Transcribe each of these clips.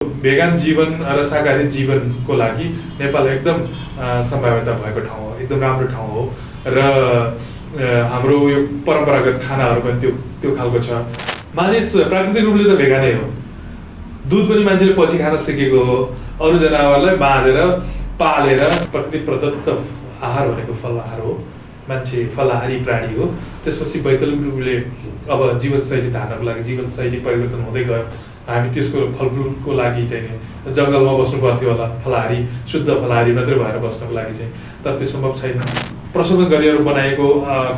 Vegan जीवन र शाकाहारी जीवनको लागि नेपाल एकदम सम्भाव्यता भएको ठाउँ हो, एकदम राम्रो ठाउँ हो र हाम्रो यो परम्परागत खानाहरू पनि त्यो खालको छ। मानिस प्राकृतिक रूपले त भेगानै हो। दुध पनि मान्छेले पछि खान सिकेको हो। अरू जनावरलाई बाँधेर पालेर प्रकृति प्रदत्त आहार भनेको फल आहार हो। मान्छे फलाहारी प्राणी हो। त्यसपछि वैकल्पिक रूपले अब जीवनशैली धार्नको लागि जीवनशैली परिवर्तन हुँदै गयो। हामी त्यसको फलफुलको लागि चाहिँ जङ्गलमा बस्नु पर्थ्यो होला, फलाहारी शुद्ध फलाहारी मात्रै भएर बस्नको लागि चाहिँ। तर त्यो सम्भव छैन। प्रशोधन गरिएर बनाएको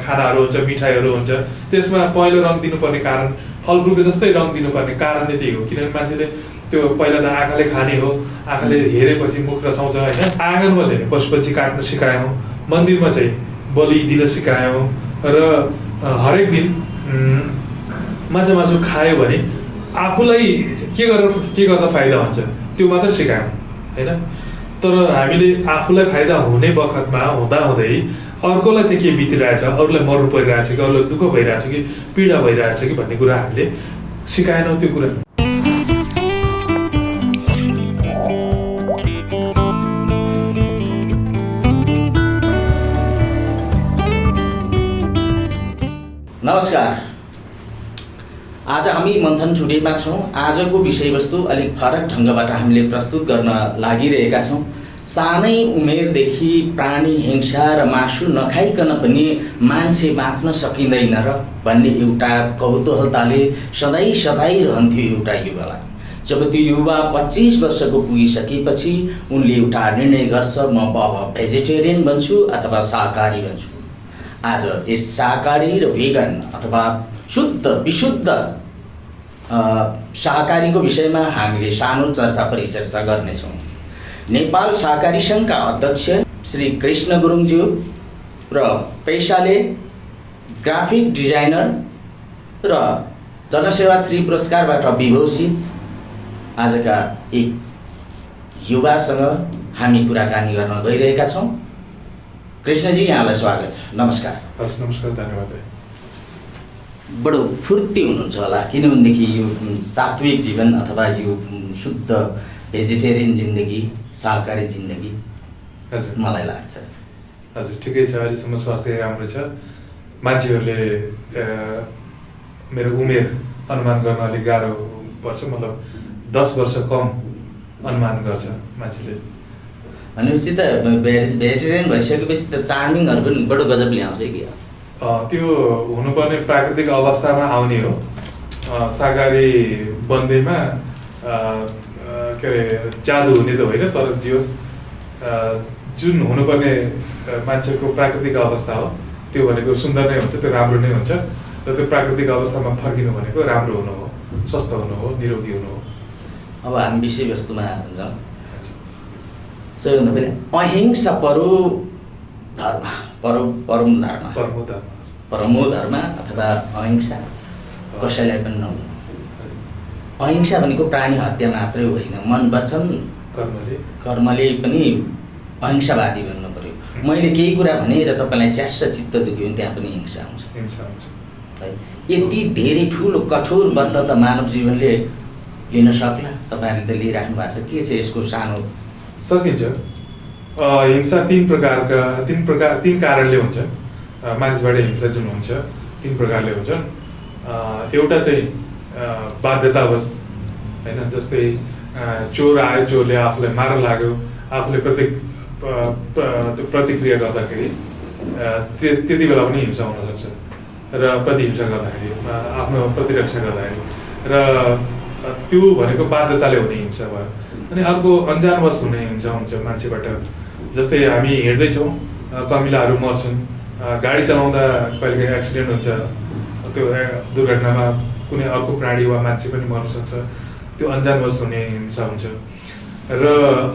खानाहरू हुन्छ, मिठाईहरू हुन्छ, त्यसमा पहेँलो रङ दिनुपर्ने कारण, फलफुलको जस्तै रङ दिनुपर्ने कारण नै त्यही हो। किनभने मान्छेले त्यो पहिला त आँखाले खाने हो, आँखाले हेरेपछि मुख रसाउँछ होइन। आँगनमा चाहिँ पशुपक्षी काट्न सिकायौँ, मन्दिरमा चाहिँ बलि दिन सिकायौँ र हरेक दिन माछा खायो भने आफूलाई के गर्दा फाइदा हुन्छ त्यो मात्र सिकायौँ होइन। तर हामीले आफूलाई फाइदा हुने बखतमा हुँदाहुँदै अर्कोलाई चाहिँ के बितिरहेछ, अरूलाई मर्नु परिरहेछ कि अरूलाई दुःख भइरहेछ कि पीडा भइरहेछ कि भन्ने कुरा हामीले सिकाएनौँ। त्यो कुरा नमस्कार, आज हामी मन्थन छुट्टीमा छौँ। आजको विषयवस्तु अलिक फरक ढङ्गबाट हामीले प्रस्तुत गर्न लागिरहेका छौँ। सानै उमेरदेखि प्राणी हिंसा र मासु नखाइकन पनि मान्छे बाँच्न सकिँदैन र भन्ने एउटा कौतूहलताले सधैँ रहन्थ्यो एउटा युवालाई। जब त्यो युवा 25 वर्षको पुगिसकेपछि उनले एउटा निर्णय गर्छ, म अब भेजिटेरियन बन्छु अथवा शाकाहारी बन्छु। आज यस शाकाहारी र भेगन अथवा शुद्ध विशुद्ध शाकाहारीको विषयमा हामीले सानो चर्चा परिचर्चा गर्नेछौँ। नेपाल शाकाहारी सङ्घका अध्यक्ष श्री कृष्ण गुरुङज्यू र पेसाले ग्राफिक डिजाइनर र जनसेवा श्री पुरस्कारबाट विभूषित आजका एक युवासँग हामी कुराकानी गर्न गइरहेका छौँ। कृष्णजी, यहाँलाई स्वागत छ। नमस्कार। हस्, नमस्कार, धन्यवाद। बडो फुर्ती हुनुहुन्छ होला, किनभनेदेखि यो सात्विक जीवन अथवा यो शुद्ध भेजिटेरियन जिन्दगी, शाकाहारी जिन्दगी हजुर मलाई लाग्छ। हजुर, ठिकै छ। अहिलेसम्म स्वास्थ्य राम्रो छ। मान्छेहरूले मेरो उमेर अनुमान गर्न अलिक गाह्रो पर्छ, मतलब 10 वर्ष कम अनुमान गर्छ मान्छेले। भनेपछि त भेजिटेरियन भइसकेपछि त चार्मिङहरू पनि बडो गजब ल्याउँछ कि? त्यो हुनुपर्ने प्राकृतिक अवस्थामा आउने हो। शाकाहारी बन्दैमा के अरे जादु हुने त होइन, तर जे होस् जुन हुनुपर्ने मान्छेको प्राकृतिक अवस्था हो त्यो भनेको सुन्दर नै हुन्छ, त्यो राम्रो नै हुन्छ। र त्यो प्राकृतिक अवस्थामा फर्किनु भनेको राम्रो हुनु हो, स्वस्थ हुनु हो, निरोगी हुनु हो। अब हामी विषयवस्तुमा जाउँ। सबैभन्दा पहिले अहिंसा परमो धर्म अथवा अहिंसा कसैलाई पनि नहुनु। अहिंसा भनेको प्राणी हत्या मात्रै होइन, मन वचन कर्मले पनि अहिंसावादी बन्नु पर्यो। मैले केही कुरा भने र तपाईँलाई च्यास्स चित्त दुख्यो भने त्यहाँ पनि हिंसा हुन्छ है। यति धेरै ठुलो कठोर व्रत त मानव जीवनले लिन सक्ला? तपाईँहरूले त लिइराख्नु भएको छ। के छ यसको सानो? सकिन्छ। हिंसा तीन कारणले हुन्छ। मानिसबाट हिंसा जुन हुन्छ 3 प्रकारले हुन्छ। एउटा चाहिँ बाध्यतावश होइन, जस्तै चोर आयो, चोरले आफूलाई मार्न लाग्यो, आफूले प्रतिक्रिया गर्दाखेरि त्यति बेला पनि हिंसा हुनसक्छ। र प्रतिहिंसा गर्दाखेरि, आफ्नो प्रतिरक्षा गर्दाखेरि, र त्यो भनेको बाध्यताले हुने हिंसा भयो। अनि अर्को अन्जानवश हुने हिंसा हुन्छ मान्छेबाट। जस्तै हामी हिँड्दैछौँ, कमिलाहरू मर्छन्, गाडी चलाउँदा कहिलेकाहीँ एक्सिडेन्ट हुन्छ, त्यो दुर्घटनामा कुनै अर्को प्राणी वा मान्छे पनि मर्न सक्छ। त्यो अन्जानवश हुने हिंसा हुन्छ। र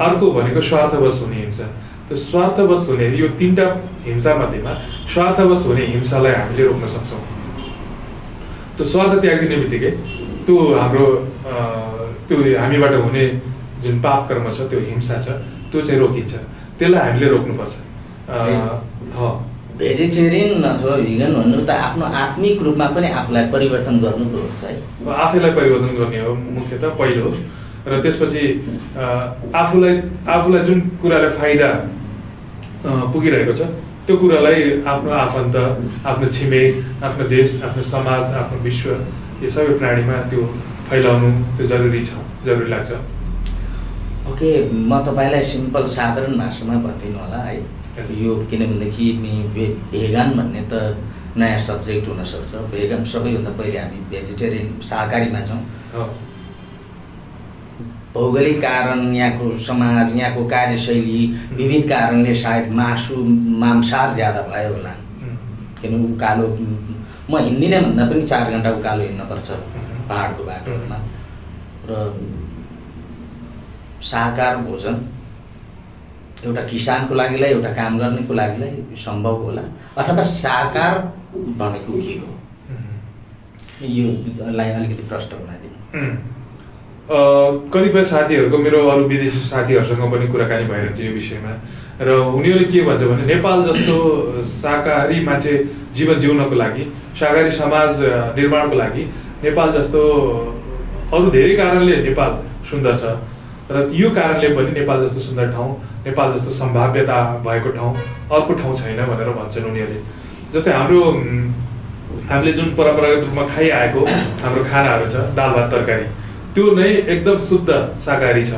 अर्को भनेको स्वार्थवश हुने हिंसा। त्यो स्वार्थवश हुने, यो 3टा हिंसा मध्येमा स्वार्थवश हुने हिंसालाई हामीले रोक्न सक्छौँ। त्यो स्वार्थ त्यागिदिने बित्तिकै त्यो हाम्रो त्यो हामीबाट हुने जुन पाप कर्म छ, त्यो हिंसा छ, त्यो चाहिँ रोकिन्छ। त्यसलाई हामीले रोक्नुपर्छ। भेजिटेरियन अथवा भिगन भन्नु त आफ्नो आत्मिक रूपमा पनि आफूलाई परिवर्तन गर्नुपर्छ है। आफैलाई परिवर्तन गर्ने हो मुख्यतः पहिलो। र त्यसपछि आफूलाई जुन कुराले फाइदा पुगिरहेको छ त्यो कुरालाई आफ्नो आफन्त, आफ्नो छिमेक, आफ्नो देश, आफ्नो समाज, आफ्नो विश्व, यो सबै प्राणीमा त्यो फैलाउनु त्यो जरुरी लाग्छ। ओके, म तपाईँलाई सिम्पल साधारण भाषामा भनिदिनु होला है यो, किनभनेदेखि भेगान भन्ने त नयाँ सब्जेक्ट हुनसक्छ। भेगान सबैभन्दा पहिले हामी भेजिटेरियन शाकाहारीमा छौँ। भौगोलिक कारण, यहाँको समाज, यहाँको कार्यशैली, विविध कारणले सायद मांसाहार ज्यादा भयो होला। किन उकालो, म हिँड्दिनँ भन्दा पनि 4 घन्टा उकालो हिँड्नुपर्छ पहाडको बाटोमा। र शाकाहार भोजन एउटा किसानको लागिलाई, एउटा काम गर्नेको लागिलाई सम्भव होला, अथवा शाकाहार भनेको के हो, योलाई अलिकति प्रश्न बनाइदिनु। कतिपय साथीहरूको, मेरो अरू विदेशी साथीहरूसँग पनि कुराकानी भइरहन्छ यो विषयमा, र उनीहरूले के भन्छ भने नेपाल जस्तो शाकाहारी मान्छे जीवन जिउनको लागि, शाकाहारी समाज निर्माणको लागि नेपाल जस्तो अरू धेरै कारणले नेपाल सुन्दर छ, र यो कारणले पनि नेपाल जस्तो सुन्दर ठाउँ, नेपाल जस्तो सम्भाव्यता भएको ठाउँ अर्को ठाउँ छैन भनेर भन्छन् उनीहरूले। जस्तै हामीले जुन परम्परागत रूपमा खाइआएको हाम्रो खानाहरू छ, दाल भात तरकारी, त्यो नै एकदम शुद्ध शाकाहारी छ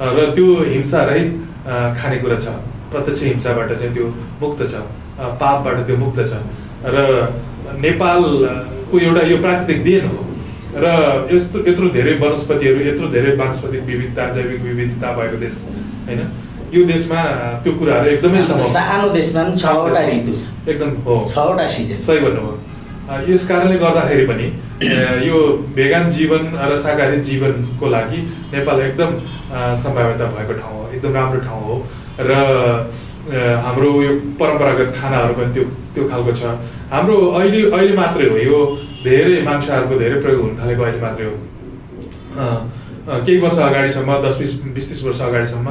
र त्यो हिंसारहित खानेकुरा छ। प्रत्यक्ष हिंसाबाट चाहिँ त्यो मुक्त छ, पापबाट त्यो मुक्त छ, र नेपालको एउटा यो प्राकृतिक देन हो। र यत्रो धेरै वनस्पतिहरू, यत्रो धेरै वानस्पतिक विविधता, जैविक विविधता भएको देश होइन, यो देशमा त्यो कुराहरू एकदमै सानो देशमा 6वटा ऋतु छ, एकदम हो, 6वटा सिजन, सही भन्नुभयो। यस कारणले गर्दाखेरि पनि यो भेगान जीवन र शाकाहारी जीवनको लागि नेपाल एकदम सम्भाव्यता भएको ठाउँ हो, एकदम राम्रो ठाउँ हो। र हाम्रो यो परम्परागत खानाहरू पनि त्यो खालको छ। हाम्रो अहिले मात्रै हो यो धेरै मांसाहारको धेरै प्रयोग हुन थालेको, अहिले मात्रै हो। केही वर्ष अगाडिसम्म, 10-20-30 वर्ष अगाडिसम्म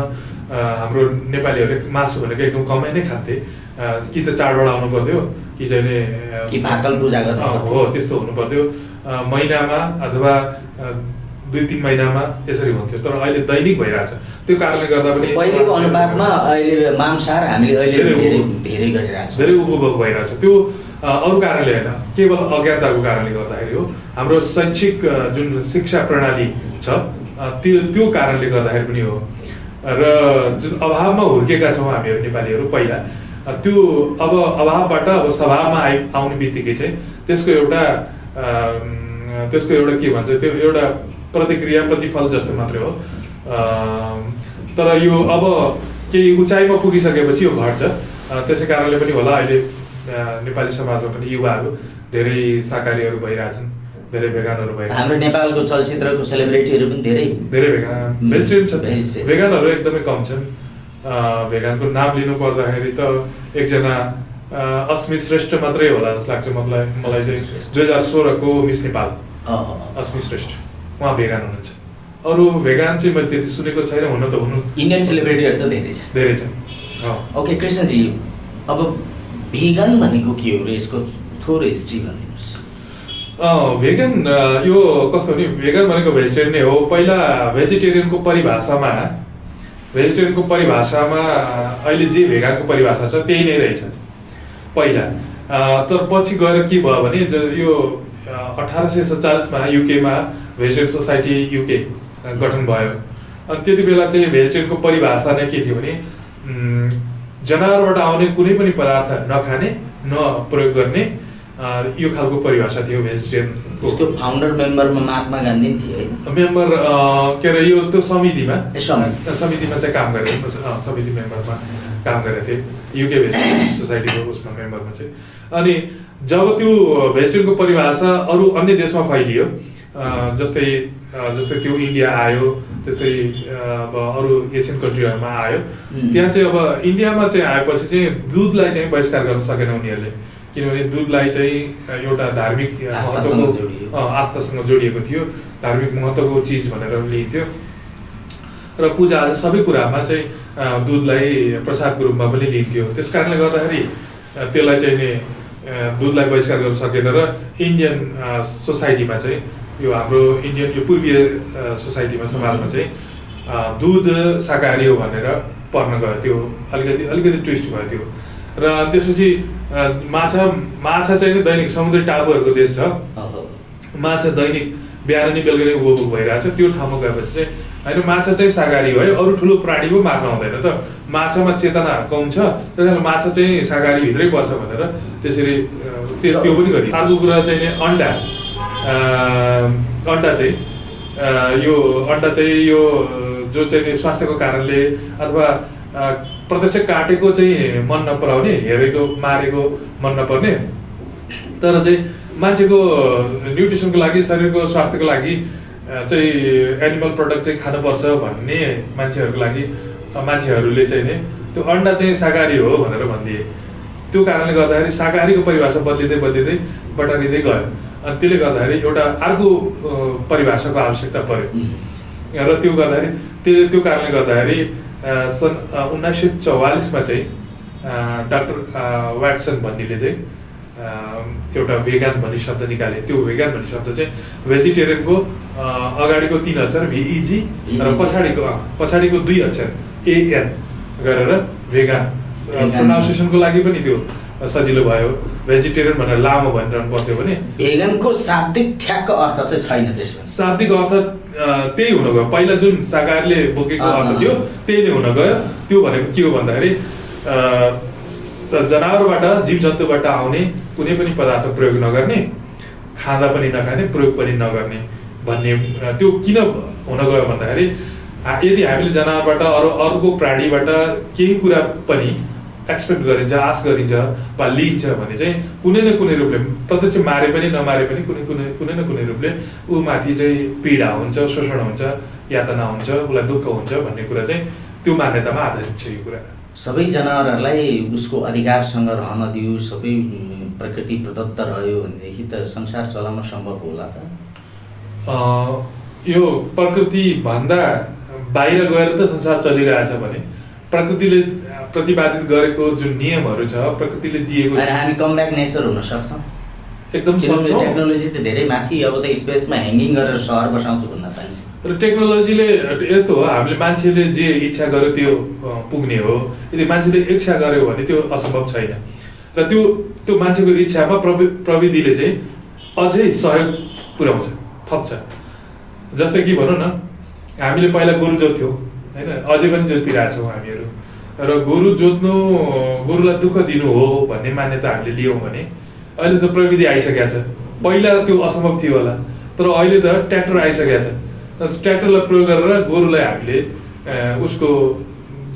हाम्रो नेपालीहरूले मासु भनेको एकदम कमै नै खान्थे। कि त चाडबाड आउनु पर्थ्यो, कि चाहिँ भाकल पूजा गर्नु हो, त्यस्तो हुनु पर्थ्यो। महिनामा अथवा 2-3 महिनामा यसरी हुन्थ्यो, तर अहिले दैनिक भइरहेछ। त्यो कारणले गर्दा पनि पहिलेको अनुपातमा अहिले मांसाहार हामीले अहिले धेरै गरिरहेछ, धेरै उपभोग भइरहेछ। त्यो अरू कारणले होइन, केवल अज्ञानताको कारणले गर्दाखेरि हो। हाम्रो शैक्षिक जुन शिक्षा प्रणाली छ त्यो कारणले गर्दाखेरि पनि हो। र जुन अभावमा हुर्केका छौँ हामीहरू नेपालीहरू पहिला, त्यो अब अभावबाट अब स्वभावमा आउने बित्तिकै चाहिँ त्यसको एउटा के भन्छ, त्यो एउटा प्रतिक्रिया, प्रतिफल जस्तो मात्रै हो। तर यो अब केही उचाइमा पुगिसकेपछि यो घट्छ। त्यसै कारणले पनि होला अहिले नेपाली समाजमा पनि युवाहरू धेरै शाकाहारीहरू भइरहेछन्, धेरै भेगानहरू भइरहेछन्। हाम्रो नेपालको चलचित्रको सेलिब्रिटीहरू पनि धेरै भेजिटेरियन छन्, भेगानहरू एकदमै कम छन्। भेगानको नाम लिनु पर्दाखेरि त एकजना अस्मी श्रेष्ठ मात्रै होला जस्तो लाग्छ मलाई चाहिँ। 2016 को मिस नेपाल अस्मी श्रेष्ठ, उहाँ भेगान हुनुहुन्छ। अरू भेगान चाहिँ मैले त्यति सुनेको छैन। हुनु इन्डियन सेलिब्रिटीहरू त धेरै छन्। ओके कृष्णजी, अब भेगन भनेको के हो र यसको थोरै हिस्ट्री भनिदिनुहोस्। भेगन यो कस्तो भने, भेगन भनेको भेजिटेरियन नै हो। पहिला भेजिटेरियनको परिभाषामा अहिले जे भेगानको परिभाषा छ त्यही नै रहेछ पहिला। तर पछि गएर के भयो भने, यो 1847 मा युकेमा भेजिटेरियन सोसाइटी युके गठन भयो। अनि त्यति बेला चाहिँ भेजिटेरियनको परिभाषा नै के थियो भने, जनावरबाट आउने कुनै पनि पदार्थ नखाने, नप्रयोग गर्ने, यो खालको परिभाषा थियो भेजिटेरियनको। यसको फाउन्डर मेम्बरमा महात्मा गान्धी थिए। मेम्बर के अरे यो त्यो समितिमा चाहिँ काम गरेको, समिति मेम्बरमा काम गरेको थिए युके भेजिटेरियन सोसाइटीको उसमा मेम्बरमा चाहिँ। अनि जब त्यो भेजिटेरियनको परिभाषा अरू अन्य देशमा फैलियो, जस्तै त्यो इन्डिया आयो, त्यस्तै अब अरू एसियन कन्ट्रीहरूमा आयो, त्यहाँ चाहिँ अब इन्डियामा चाहिँ आएपछि चाहिँ दुधलाई चाहिँ बहिष्कार गर्न सकेन उनीहरूले। किनभने दुधलाई चाहिँ एउटा धार्मिक आस्थासँग जोडिएको थियो, धार्मिक महत्त्वको चिज भनेर लिइन्थ्यो। र पूजाआजा सबै कुरामा चाहिँ दुधलाई प्रसादको रूपमा पनि लिइन्थ्यो। त्यस कारणले गर्दाखेरि त्यसलाई चाहिँ दुधलाई बहिष्कार गर्न सकेन र इन्डियन सोसाइटीमा चाहिँ यो हाम्रो इन्डियन यो पूर्वीय सोसाइटीमा समाजमा चाहिँ दुध शाकाहारी हो भनेर पर्न गयो, त्यो अलिकति ट्विस्ट भयो त्यो। र त्यसपछि माछा चाहिँ दैनिक समुद्री टापुहरूको देश छ, माछा दैनिक बिहान नि बेलुका नै उपभोग भइरहेछ। त्यो ठाउँमा गएपछि चाहिँ होइन माछा चाहिँ शाकाहारी भयो, अरू ठुलो प्राणी पो मार्न हुँदैन त, माछामा चेतना कम छ, त्यस कारण माछा चाहिँ शाकाहारी भित्रै पर्छ भनेर त्यसरी त्यो पनि गरियो। अर्को कुरा चाहिँ अन्डा चाहिँ यो जो चाहिँ स्वास्थ्यको कारणले अथवा प्रत्यक्ष काटेको चाहिँ मन नपराउने, हेरेको मारेको मन नपर्ने, तर चाहिँ मान्छेको न्युट्रिसनको लागि शरीरको स्वास्थ्यको लागि चाहिँ एनिमल प्रडक्ट चाहिँ खानुपर्छ भन्ने मान्छेहरूले चाहिँ नि त्यो अन्डा चाहिँ शाकाहारी हो भनेर भनिदिए। त्यो कारणले गर्दाखेरि शाकाहारीको परिभाषा बदलिँदै बटारिँदै गयो। अनि त्यसले गर्दाखेरि एउटा अर्को परिभाषाको आवश्यकता पर्यो र त्यो कारणले गर्दाखेरि सन् 1944मा चाहिँ डाक्टर वाटसन भन्नेले चाहिँ एउटा भेगान भन्ने शब्द निकाले। त्यो भेगान भन्ने शब्द चाहिँ भेजिटेरियनको अगाडिको 3 अक्षर VEG र पछाडिको 2 अक्षर AN गरेर भेगान प्रोनाउन्सिएसनको लागि पनि त्यो सजिलो भयो। भेजिटेरियन भनेर लामो भनिरहनु पर्थ्यो भने भेगनको शाब्दिक ठ्याक्क अर्थ चाहिँ छैन त्यसमा। शाब्दिक अर्थ त्यही हुन गयो, पहिला जुन शाकाहारीले बोकेको अर्थ थियो त्यही नै हुन गयो। त्यो भनेको के हो भन्दाखेरि जनावरबाट जीव जन्तुबाट आउने कुनै पनि पदार्थ प्रयोग नगर्ने, खाँदा पनि नखाने, प्रयोग पनि नगर्ने भन्ने। त्यो किन हुन गयो भन्दाखेरि यदि हामीले जनावरबाट अर्को प्राणीबाट केही कुरा पनि एक्सपेक्ट गरिन्छ, आश गरिन्छ वा लिइन्छ भने चाहिँ कुनै न कुनै रूपले प्रत्यक्ष मारे पनि नमारे पनि कुनै न कुनै रूपले ऊ माथि चाहिँ पीडा हुन्छ, शोषण हुन्छ, यातना हुन्छ, उसलाई दुःख हुन्छ भन्ने कुरा चाहिँ त्यो मान्यतामा आधारित छ। यो कुरा सबै जनावरहरूलाई उसको अधिकारसँग रहन दियो, सबै प्रकृति प्रदत्त रह्यो भनेदेखि त संसार चलाउन सम्भव होला त। यो प्रकृति भन्दा बाहिर गएर त संसार चलिरहेछ भने प्रकृतिले प्रतिपादित गरेको जुन नियमहरू छ, प्रकृतिले दिएको, हामी कमब्याक नेचर हुन सक्छौँ एकदम सक्छौँ। टेक्नोलोजी त धेरै माथि, अब त स्पेसमा ह्याङ्गिङ गरेर सहर बसाउँछु भन्न पाइन्छ। र टेक्नोलोजीले यस्तो हो, हामीले मान्छेले जे इच्छा गर्यो त्यो पुग्ने हो। यदि मान्छेले इच्छा गर्यो भने त्यो असम्भव छैन। र त्यो मान्छेको इच्छामा प्रविधिले चाहिँ अझै सहयोग पुर्याउँछ, थप्छ। जस्तै कि भनौँ न, हामीले पहिला गोरु जोत्थ्यौँ होइन, अझै पनि जोतिरहेछौँ हामीहरू। र गोरुलाई दुःख दिनु हो भन्ने मान्यता हामीले लियौँ भने अहिले त प्रविधि आइसकेको छ। पहिला त्यो असम्भव थियो होला, तर अहिले त ट्र्याक्टर आइसकेको छ। ट्र्याक्टरलाई प्रयोग गरेर गोरुलाई हामीले उसको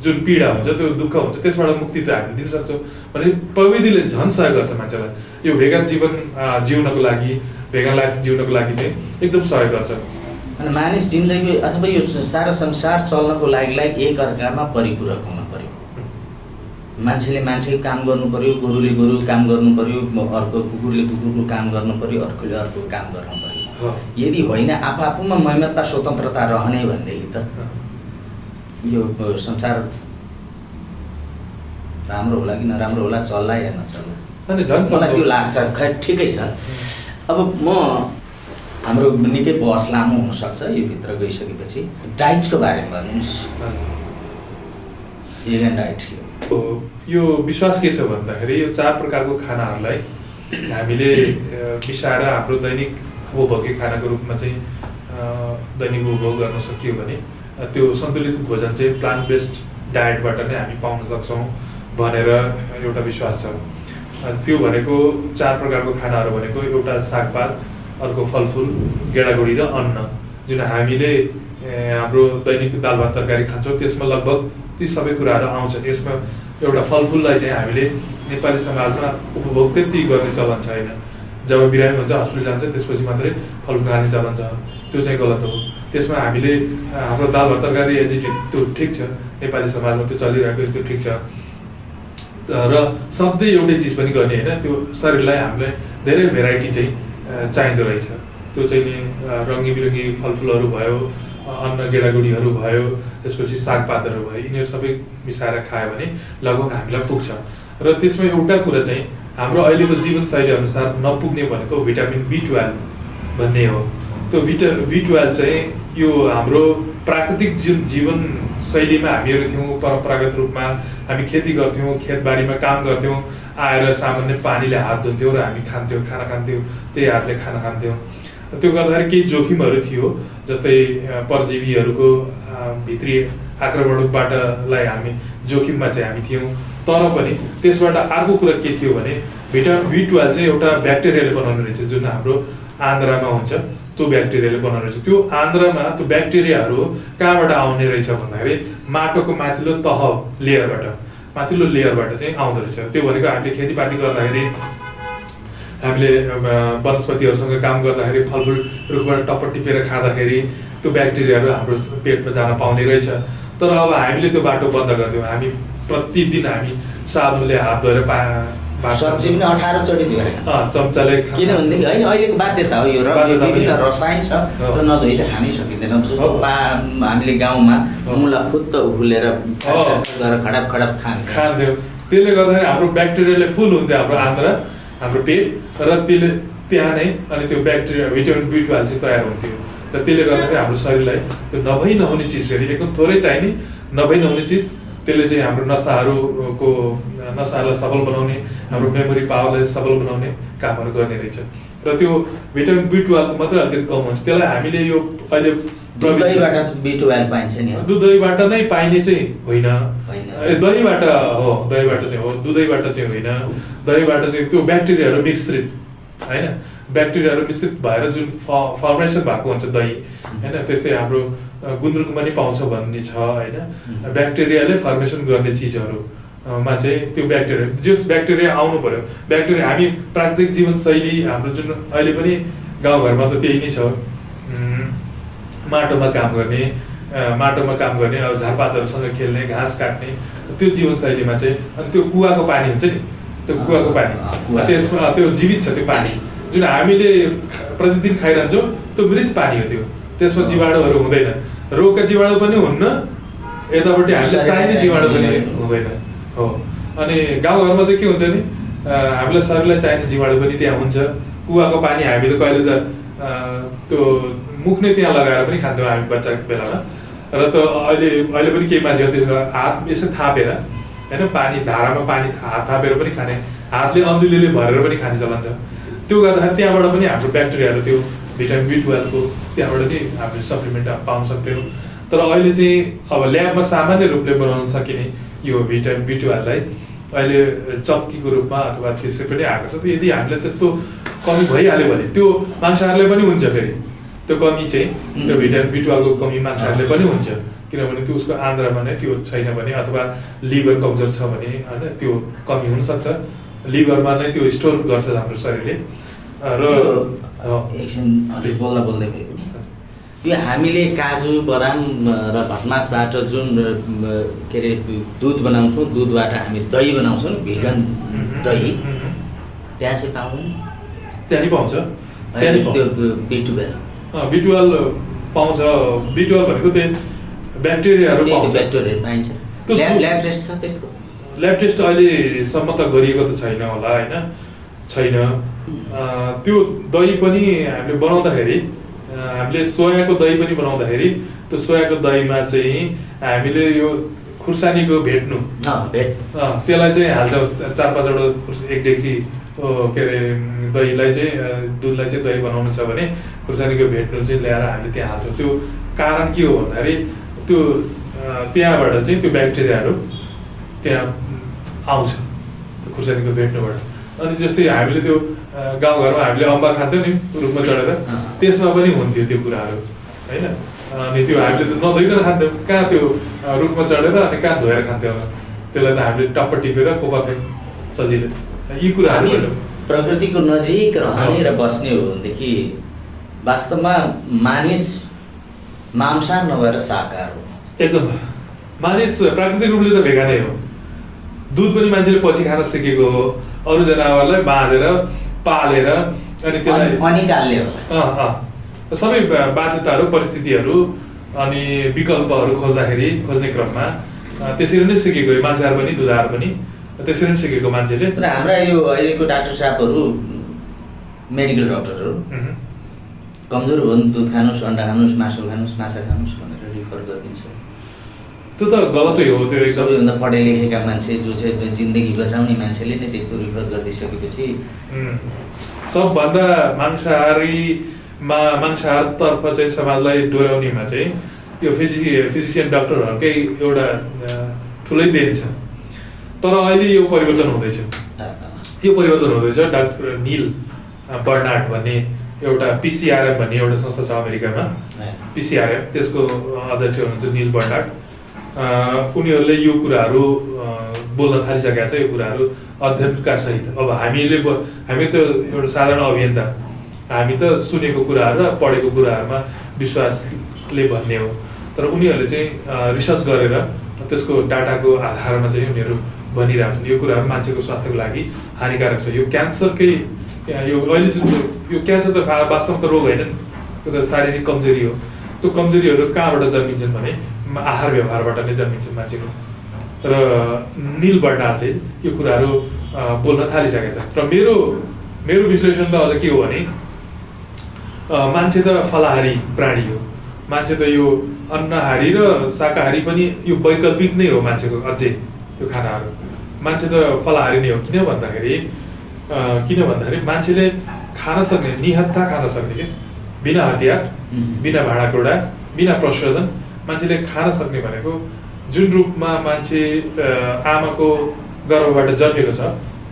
जुन पीडा हुन्छ, त्यो दुःख हुन्छ, त्यसबाट मुक्ति त हामीले दिन सक्छौँ। भने प्रविधिले झन् सहयोग गर्छ मान्छेलाई। यो भेगन जीवन जिउनको लागि, भेगन लाइफ जिउनको लागि चाहिँ एकदम सहयोग गर्छ। अनि मानिस जिन्दगी अथवा यो सारा संसार चल्नको लागि एक अर्कामा परिपूरक हुन पर्यो। मान्छेले मान्छेको काम गर्नु पर्यो, गोरुले गोरु काम गर्नु पर्यो, अर्को कुकुरले कुकुरको काम गर्नु पर्यो, अर्कोले अर्को काम गर्नु पर्यो। यदि होइन आफूमा महिमता स्वतन्त्रता रहने भनेदेखि त यो संसार राम्रो होला कि नराम्रो होला, चल्ला या नचल्ला, मलाई त्यो लाग्छ। खै ठिकै छ। अब हाम्रो निकै बहस लामो हुनसक्छ यो भित्र गइसकेपछि। डाइटको बारेमा भन्नुहोस्। भेगन डाइट यो विश्वास के छ भन्दाखेरि यो 4 प्रकारको खानाहरूलाई हामीले मिसाएर हाम्रो दैनिक उपभोग्य खानाको रूपमा चाहिँ दैनिक उपभोग गर्न सकियो भने त्यो सन्तुलित भोजन चाहिँ प्लान्ट बेस्ड डायटबाट नै हामी पाउन सक्छौँ भनेर एउटा विश्वास छ। त्यो भनेको 4 प्रकारको खानाहरू भनेको एउटा सागपात, अर्को फलफुल, गेडागुडी र अन्न। जुन हामीले हाम्रो दैनिक दाल भात तरकारी खान्छौँ त्यसमा लगभग ती सबै कुराहरू आउँछन्। यसमा एउटा फलफुललाई चाहिँ हामीले नेपाली समाजमा उपभोग त्यति गर्ने चलन छैन। जब बिरामी हुन्छ हस्पिटल जान्छ त्यसपछि मात्रै फलफुल खाने चलन छ, त्यो चाहिँ गलत हो। त्यसमा हामीले हाम्रो दाल भात तरकारी एजिटेड त्यो ठिक छ, नेपाली समाजमा त्यो चलिरहेको त्यो ठिक छ। र सधैँ एउटै चिज पनि गर्ने होइन, त्यो शरीरलाई हामीलाई धेरै भेराइटी चाहिँ चाहिँदो रहेछ। त्यो चाहिँ नि रङ्गी बिरङ्गी फलफुलहरू भयो, अन्न गेडागुडीहरू भयो, त्यसपछि सागपातहरू भयो, यिनीहरू सबै मिसाएर खायो भने लगभग हामीलाई पुग्छ। र त्यसमा एउटा कुरा चाहिँ हाम्रो अहिलेको जीवनशैली अनुसार नपुग्ने भनेको भिटामिन B12 भन्ने हो। त्यो B12 चाहिँ यो हाम्रो प्राकृतिक जीवन शैलीमा हामीहरू थियौँ। परम्परागत रूपमा हामी खेती गर्थ्यौँ, खेतबारीमा काम गर्थ्यौँ, आएर सामान्य पानीले हात धुन्थ्यौँ र हामी खान्थ्यौँ, खाना खान्थ्यौँ, त्यही हातले खाना खान्थ्यौँ। त्यो गर्दाखेरि केही जोखिमहरू थियो, जस्तै परजीवीहरूको भित्री आक्रमणबाटलाई हामी जोखिममा चाहिँ हामी थियौँ। तर पनि त्यसबाट अर्को कुरा के थियो भने भिटामिन B12 चाहिँ एउटा ब्याक्टेरियाले बनाउने रहेछ, जुन हाम्रो आन्द्रामा हुन्छ त्यो ब्याक्टेरियाले बनाउने रहेछ। त्यो आन्द्रामा त्यो ब्याक्टेरियाहरू कहाँबाट आउने रहेछ भन्दाखेरि माटोको माथिल्लो तह माथिल्लो लेयरबाट चाहिँ आउँदो रहेछ। त्यो भनेको हामीले खेतीपाती गर्दाखेरि, हामीले वनस्पतिहरूसँग काम गर्दाखेरि, फलफुल रुखबाट टप्प टिपेर खाँदाखेरि त्यो ब्याक्टेरियाहरू हाम्रो पेटमा जान पाउने रहेछ। तर अब हामीले त्यो बाटो बन्द गरिदियौँ। हामी प्रतिदिन हामी साबुनले हात धोएर सब्जी पनि 18 चोटि धोएर चम्चाले, किनभनेदेखि होइन अहिलेको बाध्यता हो यो, र विभिन्न रसायन छ र नधोइले खानै सकिँदैन। जस्तो हामीले गाउँमा मुला फुत्त उफुलेर खडाप खडाप खान्थ्यौँ। त्यसले गर्दाखेरि हाम्रो ब्याक्टेरियाले फुल हुन्थ्यो हाम्रो आन्द्रा, हाम्रो पेट, र त्यसले त्यहाँ नै अनि त्यो ब्याक्टेरिया भिटामिन B12 चाहिँ तयार हुन्थ्यो। र त्यसले गर्दाखेरि हाम्रो शरीरलाई त्यो नभई नहुने चिज, फेरि एकदम थोरै चाहिने नभई नहुने चिज, त्यसले चाहिँ हाम्रो नसाहरूलाई सबल बनाउने, हाम्रो मेमोरी पावरलाई सबल बनाउने कामहरू गर्ने रहेछ। र त्यो भिटामिन B12 मात्रै अलिकति कम हुन्छ। त्यसलाई हामीले यो अहिले दहीबाट B12 पाइन्छ नि, दुधैबाट नै पाइने चाहिँ होइन, दहीबाट हो, दहीबाट चाहिँ हो, दुधैबाट चाहिँ होइन। दहीबाट चाहिँ त्यो ब्याक्टेरियाहरू मिश्रित होइन, ब्याक्टेरियाहरू मिश्रित भएर जुन फर्मेसन भएको हुन्छ दही होइन। त्यस्तै हाम्रो गुन्द्रुकमा नि पाउँछ भन्ने छ होइन। ब्याक्टेरियाले फर्मेसन गर्ने चिजहरूमा चाहिँ त्यो ब्याक्टेरिया, जस ब्याक्टेरिया आउनु पर्यो। ब्याक्टेरिया हामी प्राकृतिक जीवनशैली हाम्रो जुन अहिले पनि गाउँघरमा त त्यही नै छ, माटोमा काम गर्ने, अब झारपातहरूसँग खेल्ने, घाँस काट्ने, त्यो जीवनशैलीमा चाहिँ अनि त्यो कुवाको पानी हुन्छ नि, त्यो कुवाको पानी, त्यसमा त्यो जीवित छ त्यो पानी, जुन हामीले प्रतिदिन खाइरहन्छौँ, त्यो मृत पानी हो त्यो। त्यसमा जीवाणुहरू हुँदैन, रोगका जीवाणु पनि हुन्न, यतापट्टि हामीलाई चाहिने जीवाणु पनि हुँदैन हो। अनि गाउँघरमा चाहिँ के हुन्छ नि, हामीलाई शरीरलाई चाहिने जीवाणु पनि त्यहाँ हुन्छ। कुवाको पानी हामी त कहिले त त्यो मुख नै त्यहाँ लगाएर पनि खान्थ्यौँ हामी बच्चाको बेलामा। र त अहिले पनि केही मान्छेहरू त्यसको हात यसरी थापेर होइन, पानी धारामा पानी हात थापेर पनि खाने, हातले अन्जुलीले भरेर पनि खाने चलन छ। त्यो गर्दाखेरि त्यहाँबाट पनि हाम्रो ब्याक्टेरियाहरू त्यो भिटामिन B12 को त्यहाँबाट नि हामीले सप्लिमेन्ट पाउन सक्थ्यौँ। तर अहिले चाहिँ अब ल्याबमा सामान्य रूपले बनाउन सकिने यो भिटामिन B12 लाई अहिले चक्कीको रूपमा अथवा त्यसै पनि आएको छ। यदि हामीलाई त्यस्तो कमी भइहाल्यो भने त्यो मांसाहारले पनि हुन्छ, फेरि त्यो कमी चाहिँ त्यो भिटामिन B12 को कमी मांसाहारले पनि हुन्छ, किनभने त्यो उसको आन्द्रामा नै त्यो छैन भने, अथवा लिभर कमजोर छ भने होइन, त्यो कमी हुनसक्छ। लिभरमा नै त्यो स्टोर गर्छ हाम्रो शरीरले। र एकछिन बोल्दा बोल्दै भयो पनि यो हामीले काजु बदाम र भटमासबाट जुन के अरे दुध बनाउँछौँ, दुधबाट हामी दही बनाउँछौँ, भिगन दही, त्यहाँ चाहिँ पाउँदैन? त्यहाँ नि पाउँछ, त्यो B12 पाउँछ। B12 भनेको त्यही ब्याक्टेरियाहरू पाउँछ, ब्याक्टेरिया पाइन्छ। ल्याब टेस्ट छ त्यसको? ल्याब टेस्ट अहिलेसम्म त गरिएको त छैन होला होइन, छैन। त्यो दही पनि हामीले बनाउँदाखेरि, हामीले सोयाको दही पनि बनाउँदाखेरि त्यो सोयाको दहीमा चाहिँ हामीले यो खुर्सानीको भेट्नु त्यसलाई चाहिँ हाल्छ, 4-5वटा एक डेक्ची के अरे दहीलाई चाहिँ, दुधलाई चाहिँ दही बनाउनु छ भने खुर्सानीको भेट्नु चाहिँ ल्याएर हामीले त्यहाँ हाल्छौँ। त्यो कारण के हो भन्दाखेरि त्यो त्यहाँबाट चाहिँ त्यो ब्याक्टेरियाहरू त्यहाँ आउँछ, त्यो खुर्सानीको भेट्नुबाट। अनि जस्तै हामीले त्यो गाउँघरमा हामीले अम्बा खान्थ्यौँ नि रुखमा चढेर, त्यसमा पनि हुन्थ्यो त्यो कुराहरू होइन। अनि त्यो हामीले त नधोइकन खान्थ्यौँ, कहाँ त्यो रुखमा चढेर अनि कहाँ धोएर खान्थ्यौँ, त्यसलाई त हामीले टप्प टिपेर कोपार्थ्यौँ सजिलो। यी कुराहरू प्रकृतिको नजिक रहने र बस्ने हो भनेदेखि वास्तवमा मानिस मांसाहार नभएर शाकाहार हो। एकदम मानिस प्राकृतिक रूपले त भेगानै हो। दुध पनि मान्छेले पछि खान सिकेको हो, अरू जनावरलाई बाँधेर पालेर अनि त्यसलाई अनिकाल्य सबै बाध्यताहरू, परिस्थितिहरू अनि विकल्पहरू खोज्ने क्रममा त्यसरी नै सिकेको हो। मांसाहार पनि दुधाहार पनि त्यसरी नै सिकेको मान्छेले। र हाम्रा यो अहिलेको डाक्टर साहबहरू, मेडिकल डक्टरहरू कमजोर भयो भने दुध खानुहोस्, अन्डा खानुहोस्, मासु खानुहोस्, माछा खानुहोस् भनेर रिफर गरिदिन्छ। त्यो त गलतै हो। त्यो एकदम सबैभन्दा पढे लेखेका मान्छे जो चाहिँ जिन्दगी बचाउने मान्छेले नै त्यस्तो रिफर गरिदिइसकेपछि सबभन्दा मांसाहारतर्फ चाहिँ समाजलाई डोर्याउनेमा चाहिँ यो फिजिसियन डक्टरहरूकै एउटा ठुलै देन छ। तर अहिले यो परिवर्तन हुँदैछ। डाक्टर निल बर्नार्ड भन्ने एउटा PCRM भन्ने एउटा संस्था छ अमेरिकामा, PCRM, त्यसको अध्यक्ष हुनुहुन्छ निल बर्नार्ड। उनीहरूले यो कुराहरू बोल्न थालिसकेका छ, यो कुराहरू अध्ययनका सहित। अब हामी त एउटा साधारण अभियन्ता, हामी त सुनेको कुराहरू र पढेको कुराहरूमा विश्वासले भन्ने हो। तर उनीहरूले चाहिँ रिसर्च गरेर त्यसको डाटाको आधारमा चाहिँ उनीहरू भनिरहेछन् यो कुराहरू मान्छेको स्वास्थ्यको लागि हानिकारक छ। यो क्यान्सरकै यो अहिले जुन यो क्यान्सर त वास्तवमा त रोग होइन नि, यो त शारीरिक कमजोरी हो। त्यो कमजोरीहरू कहाँबाट जन्मिन्छन् भने आहार व्यवहारबाट नै जन्मिन्छन् मान्छेको। र निल बर्नार्डले यो कुराहरू बोल्न थालिसकेका छन्। र मेरो विश्लेषण त अझ के हो भने मान्छे त फलाहारी प्राणी हो। मान्छे त यो अन्नहारी र शाकाहारी पनि यो वैकल्पिक नै हो मान्छेको अझै यो खानाहरू। मान्छे त फलाहारी नै हो। किन भन्दाखेरि मान्छेले खान सक्ने, निहत्था खान सक्ने के बिना हतियार, बिना भाँडाकुँडा, बिना प्रशोधन मान्छेले खान सक्ने भनेको जुन रूपमा मान्छे आमाको गर्भबाट जन्मेको छ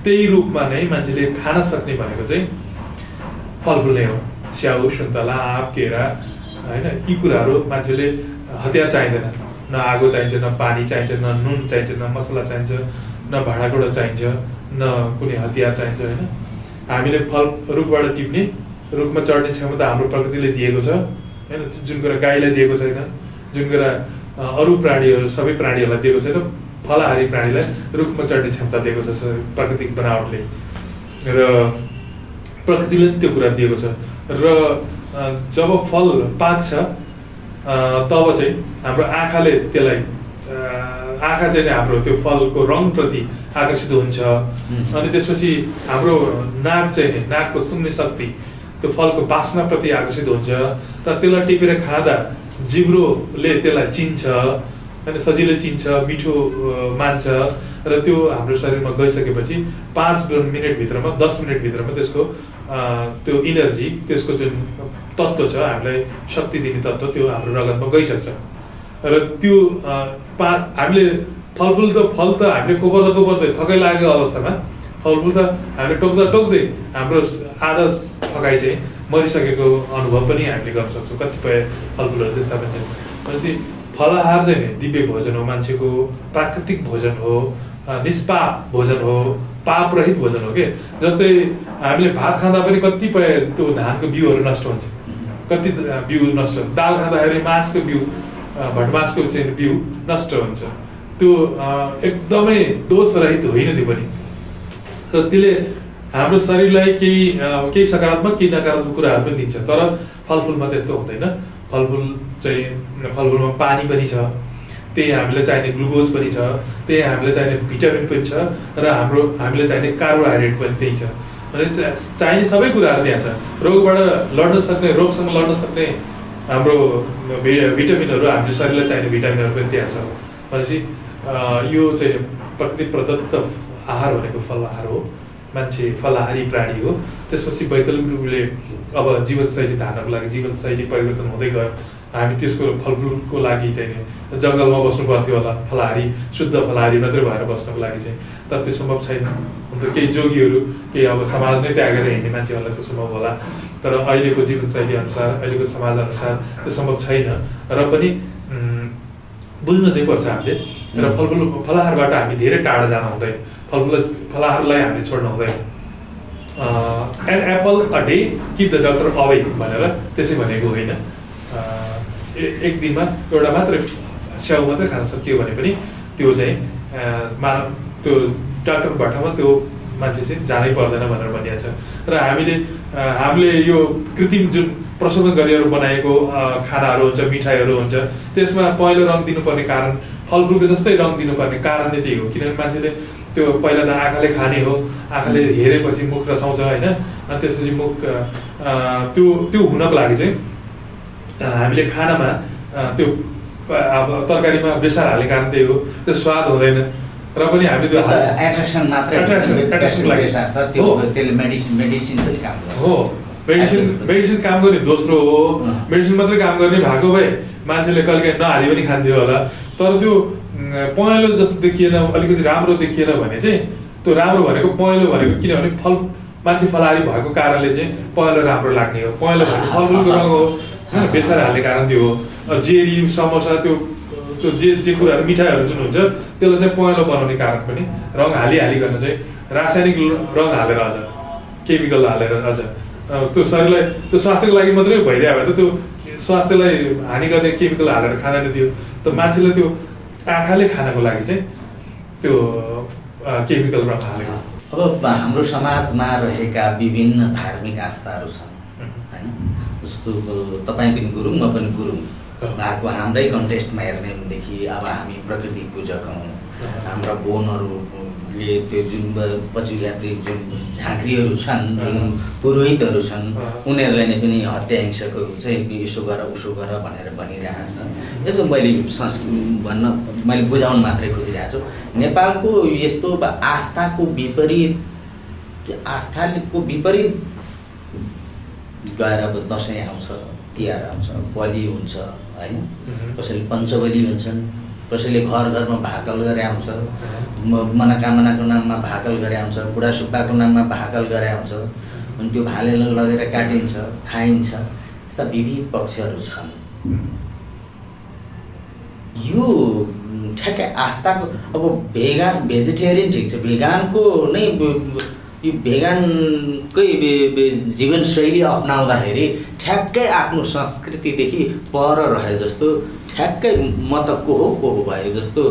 त्यही रूपमा नै मान्छेले खान सक्ने भनेको चाहिँ फलफुल नै हो। स्याउ, सुन्तला, आँप, केरा होइन, यी कुराहरू मान्छेले हतियार चाहिँदैन। न आगो चाहिन्छ, न पानी चाहिन्छ, न नुन चाहिन्छ, न मसला चाहिन्छ, न भाँडाकुँडा चाहिन्छ, न कुनै हतियार चाहिन्छ होइन। हामीले रुखबाट टिप्ने, रुखमा चढ्ने क्षमता हाम्रो प्रकृतिले दिएको छ होइन। जुन कुरा गाईलाई दिएको छैन, जुन कुरा अरू प्राणीहरू सबै प्राणीहरूलाई दिएको छैन, फलाहारी प्राणीलाई रुखमा चढ्ने क्षमता दिएको छ प्राकृतिक बनावटले। र प्रकृतिले त्यो कुरा दिएको छ। र जब फल पाक्छ तब चाहिँ हाम्रो आँखाले त्यसलाई आँखा चाहिँ हाम्रो त्यो फलको रङप्रति आकर्षित हुन्छ। अनि त्यसपछि हाम्रो नाक चाहिँ नाकको सुन्ने शक्ति त्यो फलको बास्नाप्रति आकर्षित हुन्छ र त्यसलाई टिपेर खाँदा जिब्रोले त्यसलाई चिन्छ होइन, सजिलै चिन्छ, मिठो मान्छ। र त्यो हाम्रो शरीरमा गइसकेपछि 5 मिनटभित्रमा 10 मिनटभित्रमा त्यसको त्यो इनर्जी, त्यसको जुन तत्त्व छ हामीलाई शक्ति दिने तत्त्व, त्यो हाम्रो रगतमा गइसक्छ। र त्यो हामीले फल त हामीले कोपर्दै थकाइ लागेको अवस्थामा फलफुल त हामीले टोक्दै हाम्रो आधा थकाइ चाहिँ मरिसकेको अनुभव पनि हामीले गर्न सक्छौँ। कतिपय फलफुलहरू त्यस्ता पनि छन्। भनेपछि फलाहार चाहिँ दिव्य भोजन हो, मान्छेको प्राकृतिक भोजन हो, निष्पाप भोजन हो, पाप रहित भोजन हो के। जस्तै हामीले भात खाँदा पनि कतिपय त्यो धानको बिउहरू नष्ट हुन्छ, कति बिउ नष्ट हुन्छ। दाल खाँदाखेरि मासको बिउ, भटमासको चाहिँ बिउ नष्ट हुन्छ। त्यो एकदमै दोष रहित होइन त्यो पनि। र त्यसले हाम्रो शरीरलाई केही सकारात्मक केही नकारात्मक कुराहरू पनि दिन्छ। तर फलफुलमा त्यस्तो हुँदैन। फलफुलमा पानी पनि छ, त्यही हामीलाई चाहिने ग्लुकोज पनि छ, त्यही हामीलाई चाहिने भिटामिन पनि छ, र हामीलाई चाहिने कार्बोहाइड्रेट पनि त्यही छ। भने चाहिने सबै कुराहरू त्यहाँ छ। रोगसँग लड्न सक्ने हाम्रो भिटामिनहरू, हाम्रो शरीरलाई चाहिने भिटामिनहरू पनि त्यहाँ छ। भनेपछि यो चाहिँ प्रकृति प्रदत्त आहार भनेको फलाहार हो। मान्छे फलाहारी प्राणी हो। त्यसपछि वैकल्पिक रूपले अब जीवनशैली धार्नको लागि जीवनशैली परिवर्तन हुँदै गयो। हामी त्यसको फलफुलको लागि चाहिँ जङ्गलमा बस्नु पर्थ्यो होला, फलाहारी शुद्ध फलाहारी मात्रै भएर बस्नको लागि चाहिँ। तर त्यो सम्भव छैन। हुन्छ केही जोगीहरू, केही अब समाज नै त्यागेर हिँड्ने मान्छेहरूलाई त्यो सम्भव होला। तर अहिलेको जीवनशैली अनुसार, अहिलेको समाज अनुसार त्यो सम्भव छैन। र पनि बुझ्न चाहिँ पर्छ हामीले। र फलाहारबाट हामी धेरै टाढा जान हुँदैन। फलाहारलाई हामीले छोड्न हुँदैन। An apple a day keep the doctor away भनेर त्यसै भनेको होइन। एक दिनमा एउटा मात्रै स्याउ मात्रै खान सकियो भने पनि त्यो चाहिँ त्यो डाक्टर भट्टामा त्यो मान्छे चाहिँ जानै पर्दैन भनेर भनिएको छ। र हामीले यो कृत्रिम जुन प्रशोधन गरेर बनाएको खानाहरू हुन्छ, मिठाईहरू हुन्छ, त्यसमा पहेँलो रङ दिनुपर्ने कारण, फलफुलको जस्तै रङ दिनुपर्ने कारण नै त्यही हो। किनभने मान्छेले त्यो पहिला त आँखाले खाने हो, आँखाले हेरेपछि मुख रसाउँछ होइन। अनि त्यसपछि मुख त्यो हुनको लागि चाहिँ हामीले खानामा त्यो अब तरकारीमा बेसार हालेको कारण त्यही हो, त्यो स्वाद हुँदैन र पनि हामीले त्यो एट्र्याक्सन मात्रै एट्र्याक्सनको लागि त्यो त्यसले मेडिसिन पनि काम गर्छ हो। मेडिसिन काम गर्ने दोस्रो हो, मेडिसिन मात्रै काम गर्ने भएको भए मान्छेले कहिलेकाहीँ नहाली पनि खान्थ्यो होला। तर त्यो पहेँलो जस्तो देखिएन, अलिकति राम्रो देखिएन भने चाहिँ त्यो राम्रो भनेको पहेँलो भनेको किनभने मान्छे फलाहारी भएको कारणले चाहिँ पहेँलो राम्रो लाग्ने हो। पहेँलो भनेको फलफुलको रङ हो होइन, बेसार हाल्ने कारण त्यो हो। जेरी समोसा त्यो जे कुराहरू मिठाईहरू जुन हुन्छ त्यसलाई चाहिँ पहेँलो बनाउने कारण पनि रङ हालिकन चाहिँ रासायनिक रङ हालेर अझ केमिकल हालेर अझ त्यो शरीरलाई त्यो स्वास्थ्यको लागि मात्रै भइदियो भए त त्यो स्वास्थ्यलाई हानि गर्ने केमिकल हालेर खाँदैन थियो। त मान्छेले त्यो आँखाले खानको लागि चाहिँ त्यो केमिकल रङ हालेको। अब हाम्रो समाजमा रहेका विभिन्न धार्मिक आस्थाहरू छन् होइन, जस्तो तपाईँ पनि गुरुङ म पनि गुरुङ भएको हाम्रै कन्टेस्टमा हेर्ने भनेदेखि अब हामी प्रकृति पूजक हौँ। हाम्रा बोनहरूले त्यो जुन पछिल्लो जुन झाँक्रीहरू छन्, जुन पुरोहितहरू छन्, उनीहरूलाई नै पनि हत्या हिंसाको चाहिँ यसो गर उसो गर भनेर भनिरहेछ। एकदम मैले बुझाउन मात्रै खोजिरहेको छु। नेपालको यस्तो आस्थाको विपरीत गएर अब दसैँ आउँछ, तिहार आउँछ, बलि हुन्छ होइन, कसैले पञ्चबली भन्छन्, कसैले घर घरमा भाकल गरे आउँछ, मनोकामनाको नाममा भाकल गरे आउँछ, बुढासुब्बाको नाममा भाकल गरे आउँछ, अनि त्यो भालेलाई लगेर काटिन्छ, खाइन्छ। यस्ता विविध पक्षहरू छन्। यो ठ्याक्कै आस्थाको अब भेजिटेरियन ठिक छ, भेगानको नै यो भेगानकै जीवनशैली अप्नाउँदाखेरि ठ्याक्कै आफ्नो संस्कृतिदेखि पर रहे जस्तो, ठ्याक्कै म त को हो भयो जस्तो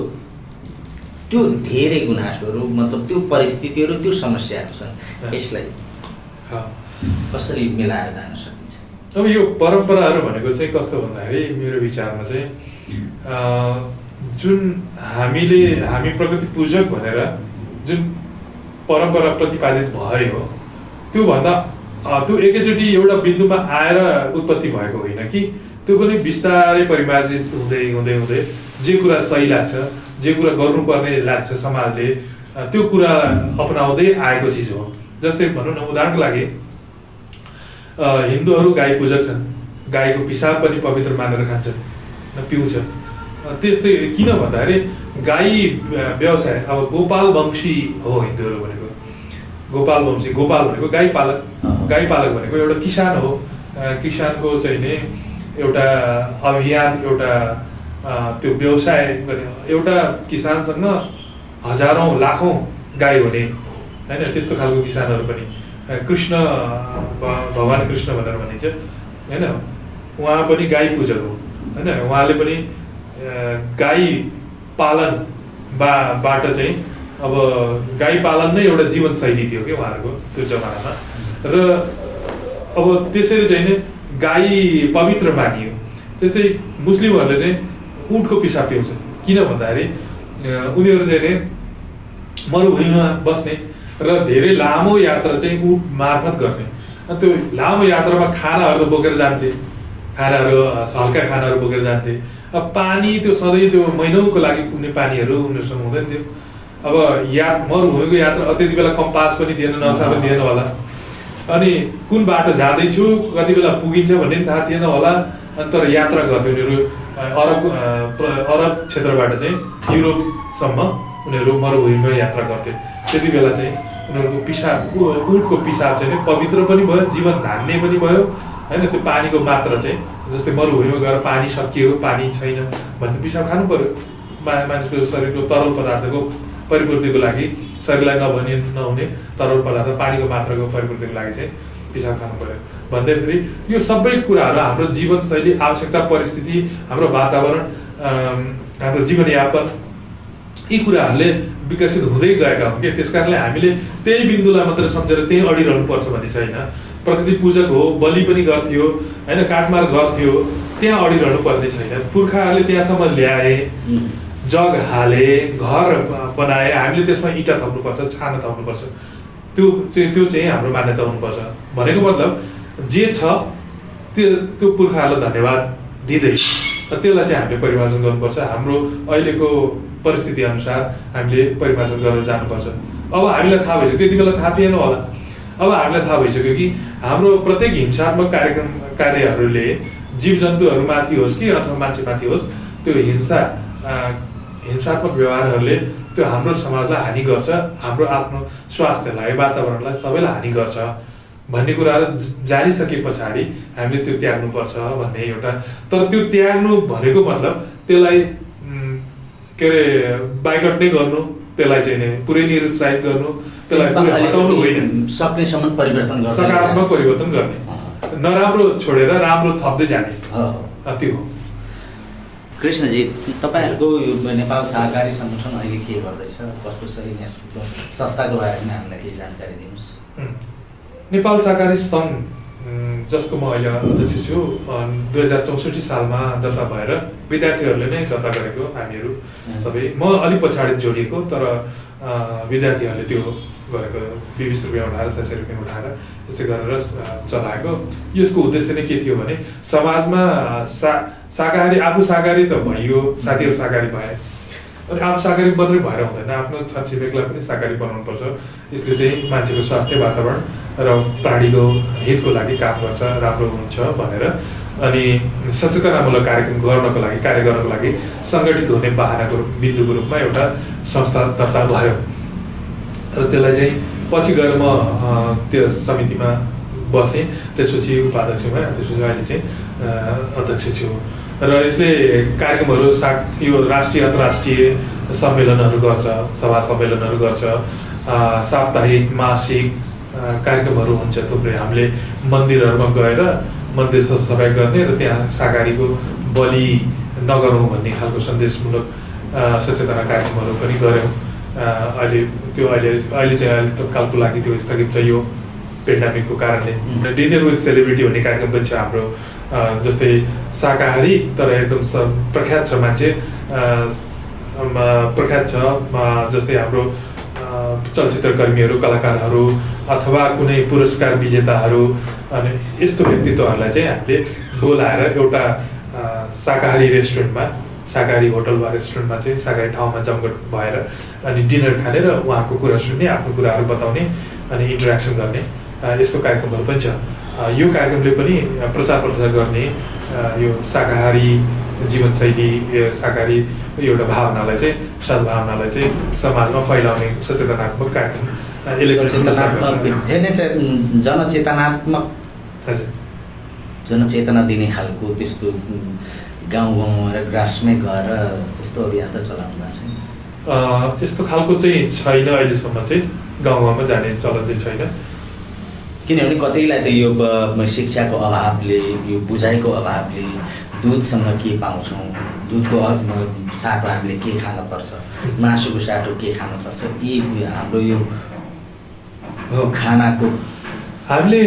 त्यो धेरै गुनासोहरू, मतलब त्यो परिस्थितिहरू, त्यो समस्याहरू छन्। यसलाई कसरी मिलाएर जान सकिन्छ? अब यो परम्पराहरू भनेको चाहिँ कस्तो भन्दाखेरि मेरो विचारमा चाहिँ जुन हामी प्रकृति पूजक भनेर जुन परम्परा प्रतिपादित भयो त्योभन्दा त्यो एकैचोटि एउटा बिन्दुमा आएर उत्पत्ति भएको होइन कि त्यो पनि बिस्तारै परिमार्जित हुँदै हुँदै हुँदै जे कुरा सही लाग्छ, जे कुरा गर्नुपर्ने लाग्छ समाजले, त्यो कुरा अपनाउँदै आएको चिज हो। जस्तै भनौँ न, उदाहरणको लागि हिन्दूहरू गाई पूजक छन्, गाईको पिसाब पनि पवित्र मानेर खान्छन्, पिउँछन्। त्यस्तै किन भन्दाखेरि गाई व्यवसाय, अब गोपाल वंशी हो हिन्दूहरू भनेको, गोपाल वंशी, गोपाल भनेको गाई पालक भनेको एउटा किसान हो। किसानको चाहिँ नि एउटा अभियान, एउटा त्यो व्यवसाय गर्ने, एउटा किसानसँग हजारौँ लाखौँ गाई हुने होइन, त्यस्तो खालको किसानहरू पनि। कृष्ण, भगवान् कृष्ण भनेर भनिन्छ होइन, उहाँ पनि गाई पूजक हो होइन। उहाँले पनि गाई पालनबाट चाहिँ अब गाई पालन नै एउटा जीवनशैली थियो कि उहाँहरूको त्यो जमानामा। र अब त्यसरी चाहिँ नि गाई पवित्र मानियो। त्यस्तै मुस्लिमहरूले चाहिँ ऊँटको पिसाब पिउँछ। किन भन्दाखेरि उनीहरू चाहिँ नि मरुभूमिमा बस्ने र धेरै लामो यात्रा चाहिँ ऊँट मार्फत गर्ने। अनि त्यो लामो यात्रामा खानाहरू त बोकेर जान्थे, खानाहरू हल्का खानाहरू बोकेर जान्थे। अब पानी त्यो सधैँ त्यो महिनौको लागि पुग्ने पानीहरू उनीहरूसँग हुँदैन थियो। अब मरुभूमिको यात्रा त्यति बेला कम्पास पनि दिएन, नक्सा पनि दिएन होला। अनि कुन बाटो जाँदैछु, कति बेला पुगिन्छ भन्ने पनि थाहा थिएन होला। अनि तर यात्रा गर्थ्यो उनीहरू अरब क्षेत्रबाट चाहिँ युरोपसम्म उनीहरू मरुभूमिमा यात्रा गर्थे। त्यति बेला चाहिँ उनीहरूको पिसाब, ऊँटको पिसाब चाहिँ पवित्र पनि भयो, जीवन धान्ने पनि भयो होइन। त्यो पानीको मात्रा चाहिँ जस्तै मरुभूमिमा गएर पानी सकियो, पानी छैन भने पिसाब खानु पर्यो। मानिसको शरीरको तरल पदार्थको परिपूर्तिको लागि, शरीरलाई नहुने तरल पदार्थ पानीको मात्राको परिपूर्तिको लागि चाहिँ पिसाब खानु पर्यो भन्दाखेरि यो सबै कुराहरू हाम्रो जीवनशैली, आवश्यकता, परिस्थिति, हाम्रो वातावरण, हाम्रो जीवनयापन, यी कुराहरूले विकसित हुँदै गएका हुन् कि। त्यस कारणले हामीले त्यही बिन्दुलाई मात्र सम्झेर त्यही अडिरहनु पर्छ भन्ने छैन। प्रकृति पूजक हो, बलि पनि गर्थ्यो होइन, काटमार गर्थ्यो, त्यहाँ अडिरहनु पर्ने छैन। पुर्खाहरूले त्यहाँसम्म ल्याए, जग हाले, घर बनाए, हामीले त्यसमा इँटा थप्नुपर्छ, छाना थप्नुपर्छ, त्यो चाहिँ हाम्रो मान्यता हुनुपर्छ। भनेको मतलब जे छ त्यो पुर्खाहरूलाई धन्यवाद दिँदै त्यसलाई चाहिँ हामीले परिमार्जन गर्नुपर्छ। हाम्रो अहिलेको परिस्थिति अनुसार हामीले परिमार्जन गरेर जानुपर्छ। अब हामीलाई थाहा भइसक्यो, त्यति बेला थाहा थिएन होला, अब हामीलाई थाहा भइसक्यो कि हाम्रो प्रत्येक हिंसात्मक कार्यहरूले जीव जन्तुहरूमाथि होस् कि अथवा मान्छेमाथि होस्, त्यो हिंसात्मक व्यवहारहरूले त्यो हाम्रो समाजलाई हानि गर्छ, हाम्रो आफ्नो स्वास्थ्यलाई, वातावरणलाई, सबैलाई हानि गर्छ भन्ने कुराहरू जानिसके पछाडि हामीले त्यो त्याग्नुपर्छ भन्ने एउटा। तर त्यो त्याग्नु भनेको मतलब त्यसलाई के अरे बाइकट नै गर्नु, त्यसलाई चाहिँ नै पुरै निरुत्साहित गर्नु, त्यसलाई पुरै हटाउनु होइन, सक्नेसम्म परिवर्तन गर्ने, सकारात्मक परिवर्तन गर्ने, नराम्रो छोडेर राम्रो थप्दै जाने, त्यो हो। कृष्णजी, तपाईँहरूको यो नेपाल सहकारी सङ्गठन अहिले के गर्दैछ, कस्तो छ, यहाँको संस्थाको बारेमा हामीलाई केही जानकारी दिनुहोस्। नेपाल सहकारी सङ्घ जसको म अहिले अध्यक्ष छु, 2064 सालमा दर्ता भएर विद्यार्थीहरूले नै दर्ता गरेको हामीहरू सबै। म अलिक पछाडि जोडिएको, तर विद्यार्थीहरूले त्यो गरेको 20 रुपियाँ उठाएर 600 रुपियाँ उठाएर यस्तै गरेर चलाएको। यसको उद्देश्य नै के थियो भने समाजमा शाकाहारी, आफू शाकाहारी त भइयो, साथीहरू शाकाहारी भए, अनि आफू शाकाहारी मात्रै भएर हुँदैन, आफ्नो छरछिमेकलाई पनि शाकाहारी बनाउनुपर्छ। यसले चाहिँ मान्छेको स्वास्थ्य, वातावरण र प्राणीको हितको लागि काम गर्छ, राम्रो हुन्छ भनेर अनि सचेतनामूलक कार्यक्रम गर्नको लागि, कार्य गर्नको लागि सङ्गठित हुने बाहनाको बिन्दुको रूपमा एउटा संस्था दर्ता भयो र त्यसलाई चाहिँ पछि गएर म त्यो समितिमा बसेँ, त्यसपछि उपाध्यक्ष भएँ, त्यसपछि अहिले चाहिँ अध्यक्ष छु। र यसले कार्यक्रमहरू यो राष्ट्रिय अन्तर्राष्ट्रिय सम्मेलनहरू गर्छ, सभा सम्मेलनहरू गर्छ, साप्ताहिक मासिक कार्यक्रमहरू हुन्छ थुप्रै। हामीले मन्दिरहरूमा गएर मन्दिर सफाइ गर्ने र त्यहाँ शाकाहारीको बलि नगरौँ भन्ने खालको सन्देशमूलक सचेतना कार्यक्रमहरू पनि गऱ्यौँ। अहिले चाहिँ तत्कालको लागि त्यो स्थगित छ यो पेन्डामिकको कारणले। डिनर विथ सेलिब्रिटी भन्ने कार्यक्रम पनि छ हाम्रो, जस्तै शाकाहारी तर एकदम प्रख्यात छ मान्छे, प्रख्यात छ, जस्तै हाम्रो चलचित्रकर्मीहरू, कलाकारहरू अथवा कुनै पुरस्कार विजेताहरू, अनि यस्तो व्यक्तित्वहरूलाई चाहिँ हामीले बोलाएर एउटा शाकाहारी रेस्टुरेन्टमा, शाकाहारी होटल वा रेस्टुरेन्टमा चाहिँ शाकाहारी ठाउँमा जमघट भएर अनि डिनर खाने र उहाँको कुरा सुन्ने, आफ्नो कुराहरू बताउने अनि इन्टरेक्सन गर्ने, यस्तो कार्यक्रमहरू पनि छ। यो कार्यक्रमले पनि प्रचार प्रसार गर्ने यो शाकाहारी जीवनशैली, शाकाहारी एउटा भावनालाई चाहिँ, सद्भावनालाई चाहिँ समाजमा फैलाउने सचेतनात्मक कार्यक्रम जनचेतना दिने खालको त्यस्तो गाउँ र ग्रासमै गएर त्यस्तो अभियान त चलाउनु भएको छैन। यस्तो खालको चाहिँ छैन अहिलेसम्म, चाहिँ गाउँमा जाने चलन चाहिँ छैन। किनभने कतैलाई त यो शिक्षाको अभावले, यो बुझाइको अभावले दुधसँग के पाउँछौँ, दुधको साटो हामीले के खानुपर्छ, मासुको साटो के खानुपर्छ, यी हाम्रो यो खानाको हामीले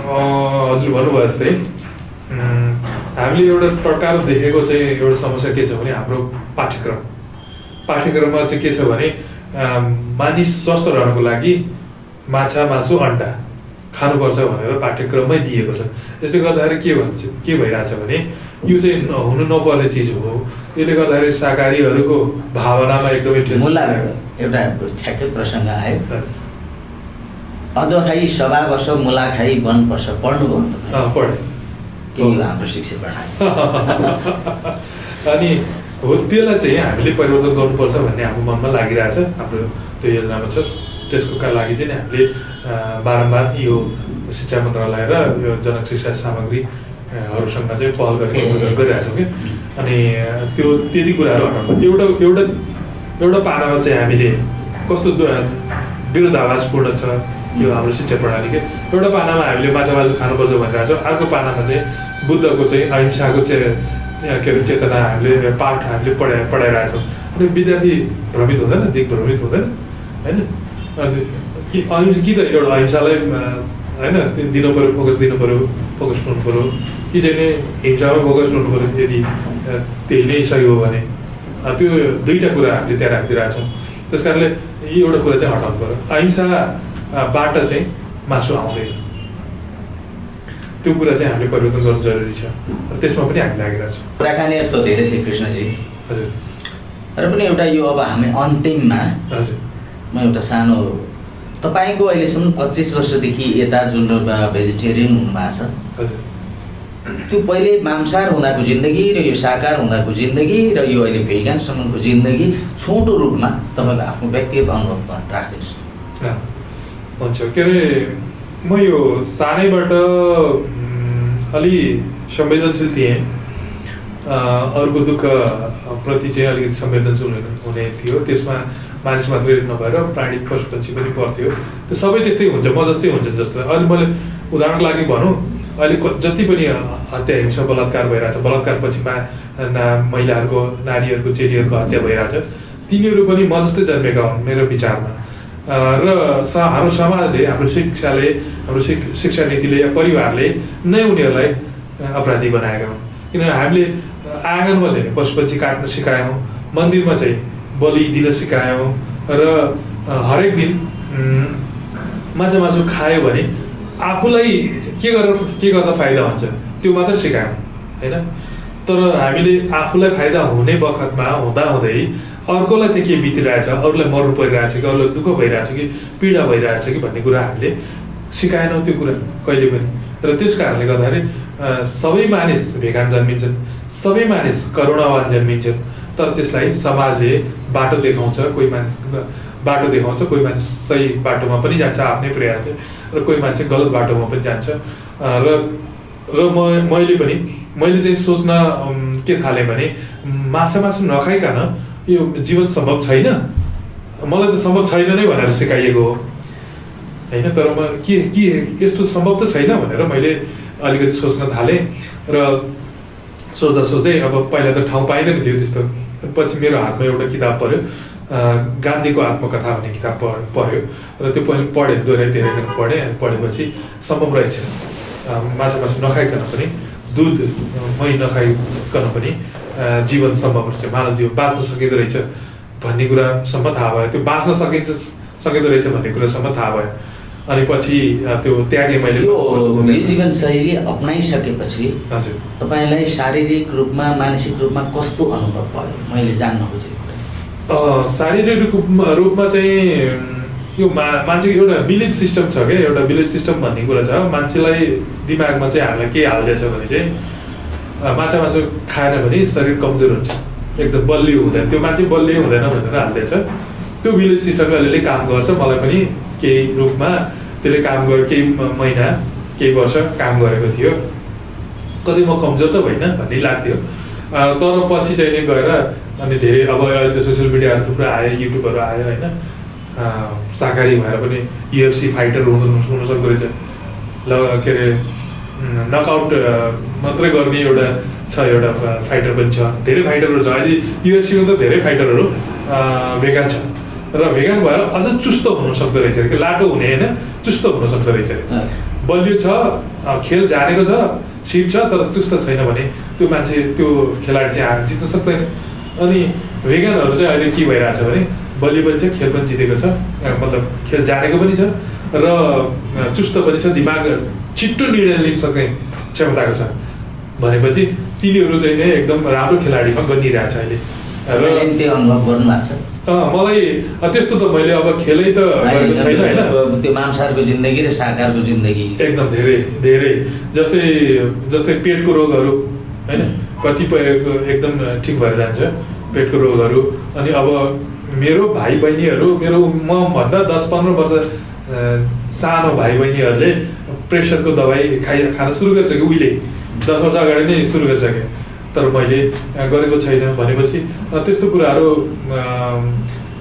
हजुर भन्नुभयो जस्तै हामीले एउटा प्रकार देखेको चाहिँ एउटा समस्या के छ भने हाम्रो पाठ्यक्रममा चाहिँ के छ भने मानिस स्वस्थ रहनको लागि माछा, मासु, अन्डा खानुपर्छ भनेर पाठ्यक्रममै दिएको छ। यसले गर्दाखेरि के भइरहेछ भने यो चाहिँ हुनु नपर्ने चिज हो। यसले गर्दाखेरि शाकाहारीहरूको भावनामा एकदमै ठेस। एउटा ठ्याक्कै प्रसङ्ग आयो, अदुवा खाई सभा बस, मुला खाई वन बस, पढ्नुभयो नि त? पढेँ। के यो हाम्रो शिक्षा प्रणाली अनि हो, त्यसलाई चाहिँ हामीले परिवर्तन गर्नुपर्छ भन्ने हाम्रो मनमा लागिरहेछ, हाम्रो त्यो योजनामा छ। त्यसको लागि चाहिँ हामीले बारम्बार यो शिक्षा मन्त्रालय र यो जनक शिक्षा सामग्रीहरूसँग चाहिँ पहल गरिरहेछौँ कि। अनि त्यो त्यति कुराहरू एउटा पानामा चाहिँ हामीले कस्तो विरोधाभासपूर्ण छ यो हाम्रो शिक्षा प्रणाली के। एउटा पानामा हामीले माछा मासु खानुपर्छ भनिरहेको छौँ, अर्को पानामा चाहिँ बुद्धको चाहिँ अहिंसाको चाहिँ के अरे चेतना हामीले पाठ हामीले पढाइरहेछौँ। अनि विद्यार्थी भ्रमित हुँदैन, दिग्भ्रमित हुँदैन होइन? अनि कि त एउटा अहिंसालाई होइन दिनु पऱ्यो, फोकस दिनु पऱ्यो, फोकस हुनु पऱ्यो, कि चाहिँ नि हिंसामा फोकस हुनु पऱ्यो। यदि त्यही नै सही हो भने त्यो दुईवटा कुरा हामीले त्यहाँ राखिदिरहेको छौँ। त्यस कारणले यो एउटा कुरा चाहिँ हटाउनु पऱ्यो। अहिंसाबाट चाहिँ मासु आउँदैन, त्यो कुरा चाहिँ हामीले परिवर्तन गर्नु जरुरी छ र त्यसमा पनि हामी लागिरहेको छौँ। कुराकानीहरू त धेरै थिए कृष्णजी, हजुर। र पनि एउटा यो अब हामी अन्तिममा हजुर। म एउटा सानो, तपाईँको अहिलेसम्म 25 वर्षदेखि यता जुन भेजिटेरियन हुनुभएको छ, हजुर। त्यो पहिले मांसाहार हुँदाको जिन्दगी र यो शाकाहार हुँदाको जिन्दगी र यो अहिले भेगानसम्मको जिन्दगी छोटो रूपमा तपाईँको आफ्नो व्यक्तिगत अनुभव राखिदिनुहोस्। हुन्छ। के अरे म यो सानैबाट अलि संवेदनशील थिएँ, अरूको दुःख प्रति चाहिँ अलिकति संवेदनशील हुने थियो। त्यसमा मानिस मात्रै नभएर प्राणी पशु पक्षी पनि पर्थ्यो। त्यो सबै त्यस्तै हुन्छ, म जस्तै हुन्छन् जस्तो। अहिले मैले उदाहरणको लागि भनौँ, अहिले जति पनि हत्या हिंसा बलात्कार भइरहेछ, बलात्कार पछि महिलाहरूको नारीहरूको चेलीहरूको हत्या भइरहेछ, तिनीहरू पनि म जस्तै जन्मेका हुन् मेरो विचारमा। र हाम्रो समाजले, हाम्रो शिक्षाले, हाम्रो शिक्षा नीतिले या परिवारले नै उनीहरूलाई अपराधी बनाएका हुन्। किनभने हामीले आँगनमा चाहिँ पशु पक्षी काट्न सिकायौँ, मन्दिरमा चाहिँ बलि दिन सिकायौँ र हरेक दिन माछा खायो भने आफूलाई के गर्दा फाइदा हुन्छ त्यो मात्र सिकायौँ होइन। तर हामीले आफूलाई फाइदा हुने बखतमा हुँदाहुँदै अर्कोलाई चाहिँ के बितिरहेछ, अरूलाई मर्नु परिरहेछ कि अरूलाई दुःख भइरहेछ कि पीडा भइरहेछ कि भन्ने कुरा हामीले सिकाएनौँ त्यो कुरा कहिले पनि। र त्यस कारणले गर्दाखेरि सबै मानिस भेगान जन्मिन्छन्, सबै मानिस करुणावान जन्मिन्छन्, तर त्यसलाई समाजले बाटो देखाउँछ। कोही मानिस बाटो देखाउँछ, कोही मानिस सही बाटोमा पनि जान्छ आफ्नै प्रयासले, र कोही मान्छे गलत बाटोमा पनि जान्छ। मैले चाहिँ सोच्न के थालेँ भने मासु नखाइकन यो जीवन सम्भव छैन, मलाई त सम्भव छैन नै भनेर सिकाइएको हो होइन। तर म के यस्तो सम्भव त छैन भनेर मैले अलिकति सोच्न थालेँ। र सोच्दा सोच्दै अब पहिला त ठाउँ पाइँदैन थियो त्यस्तो। पछि मेरो हातमा एउटा किताब पऱ्यो, गान्धीको आत्मकथा भन्ने किताब पढ्यो र त्यो पहिले पढेँ, दोहोऱ्याइकन पढेँ। पढेपछि सम्भव रहेछ मासु नखाइकन पनि, दुध मही नखाइकन पनि जीवन सम्भव रहेछ, मानव जीवन बाँच्न सकिँदो रहेछ भन्ने कुरासम्म थाहा भयो। त्यो बाँच्न सकिँदो रहेछ भन्ने कुरासम्म थाहा भयो। अनि पछि त्यो त्यागेँ मैले। यो जीवनशैली अपनाइसकेपछि हजुर तपाईँलाई शारीरिक रूपमा मानसिक रूपमा कस्तो अनुभव भयो, मैले जान्न खोजेको कुरा। शारीरिक रूपमा चाहिँ यो मान्छेको एउटा बिलिफ सिस्टम छ क्या, एउटा बिलिफ सिस्टम भन्ने कुरा छ। मान्छेलाई दिमागमा चाहिँ हामीलाई के हाल्दैछ भने चाहिँ मासु खाएन भने शरीर कमजोर हुन्छ, एकदम बलियो हुँदैन, त्यो मान्छे बलियो हुँदैन भनेर हाल्दैछ। त्यो बिलिफ सिस्टमले अलिअलि काम गर्छ। मलाई पनि केही रूपमा त्यसले काम गर्यो, केही महिना केही वर्ष काम गरेको थियो। कतै म कमजोर त होइन भन्ने लाग्थ्यो। तर पछि चाहिँ गएर अनि धेरै अब अहिले त सोसियल मिडियाहरू थुप्रो आयो, युट्युबहरू आयो होइन। शाकाहारी भएर पनि UFC फाइटर हुन सक्दो रहेछ। के अरे नकआउट मात्रै गर्ने एउटा फाइटर पनि छ। धेरै फाइटरहरू छ अहिले UFC मा त धेरै फाइटरहरू भेगान छ र भेगान भएर अझ चुस्त हुन सक्दो रहेछ कि, लाटो हुने होइन, चुस्त हुन सक्दो रहेछ। बलियो छ, खेल जानेको छ, सिप छ, तर चुस्त छैन भने त्यो मान्छे, त्यो खेलाडी चाहिँ जित्न सक्दैन। अनि भेगानहरू चाहिँ अहिले के भइरहेछ भने बलियो पनि छ, खेल पनि जितेको छ, मतलब खेल जानेको पनि छ र चुस्त पनि छ, दिमाग छिट्टो निर्णय लिन सक्ने क्षमताको छ भनेपछि तिनीहरू चाहिँ नै एकदम राम्रो खेलाडीमा बनिरहेछ अहिले। र त्यो अनुभव गर्नु भएको छ? मलाई त्यस्तो त मैले अब खेलै त गरेको छैन होइन। त्यो मांसाहारको जिन्दगी र शाकाहारको जिन्दगी एकदम धेरै जस्तै पेटको रोगहरू होइन, कतिपयको एकदम ठिक भएर जान्छ पेटको रोगहरू। अनि अब मेरो भाइ बहिनीहरू, मेरो म भन्दा 10-15 वर्ष सानो भाइ बहिनीहरूले प्रेसरको दबाई खान सुरु गरिसके, उहिले 10 वर्ष अगाडि नै सुरु गरिसके, तर मैले गरेको छैन भनेपछि त्यस्तो कुराहरू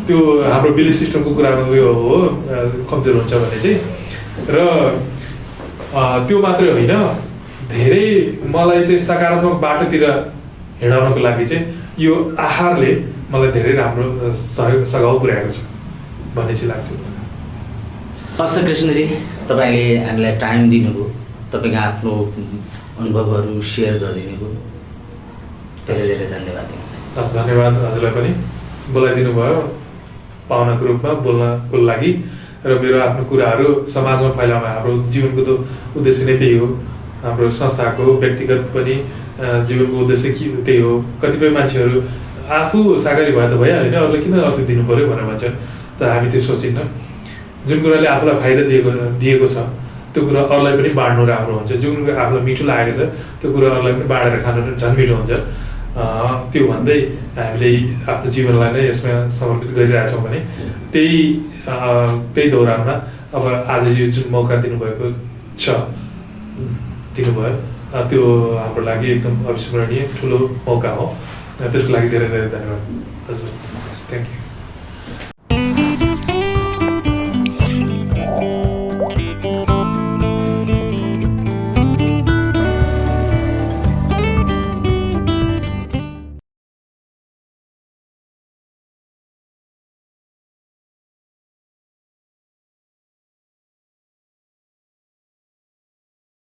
त्यो हाम्रो बिलिफ सिस्टमको कुरामा यो हो, कमजोर हुन्छ भने चाहिँ। र त्यो मात्रै होइन, धेरै मलाई चाहिँ सकारात्मक बाटोतिर हिँडाउनको लागि चाहिँ यो आहारले मलाई धेरै राम्रो सघाउ पुर्याएको छ भन्ने चाहिँ लाग्छ। हस् कृष्णजी, तपाईँले हामीलाई टाइम दिनुभयो, तपाईँको आफ्नो अनुभवहरू सेयर गरिदिनु भयो, धेरै धेरै धन्यवाद। हस्, धन्यवाद हजुरलाई पनि बोलाइदिनु भयो पाहुनाको रूपमा बोल्नको लागि र मेरो आफ्नो कुराहरू समाजमा फैलाउन हाम्रो जीवनको त उद्देश्य नै त्यही हो। हाम्रो संस्थाको व्यक्तिगत पनि जीवनको उद्देश्य त्यही हो। कतिपय मान्छेहरू आफू शाकाहारी भए त भइहाल्यो नि, अरूलाई किन अर्थ दिनु पऱ्यो भनेर भन्छन्, त हामी त्यो सोचिन्न। जुन कुराले आफूलाई फाइदा दिएको छ त्यो कुरा अरूलाई पनि बाँड्नु राम्रो हुन्छ। जुन कुरा आफूलाई मिठो लागेको छ त्यो कुरा अरूलाई पनि बाँडेर खानु झन् मिठो हुन्छ। त्यो भन्दै हामीले आफ्नो जीवनलाई नै यसमा समर्पित गरिरहेछौँ भने त्यही दौरानमा अब आज यो जुन मौका दिनुभयो त्यो हाम्रो लागि एकदम अविस्मरणीय ठुलो मौका हो। त्यसको लागि धेरै धेरै धन्यवाद हजुर। Thank you.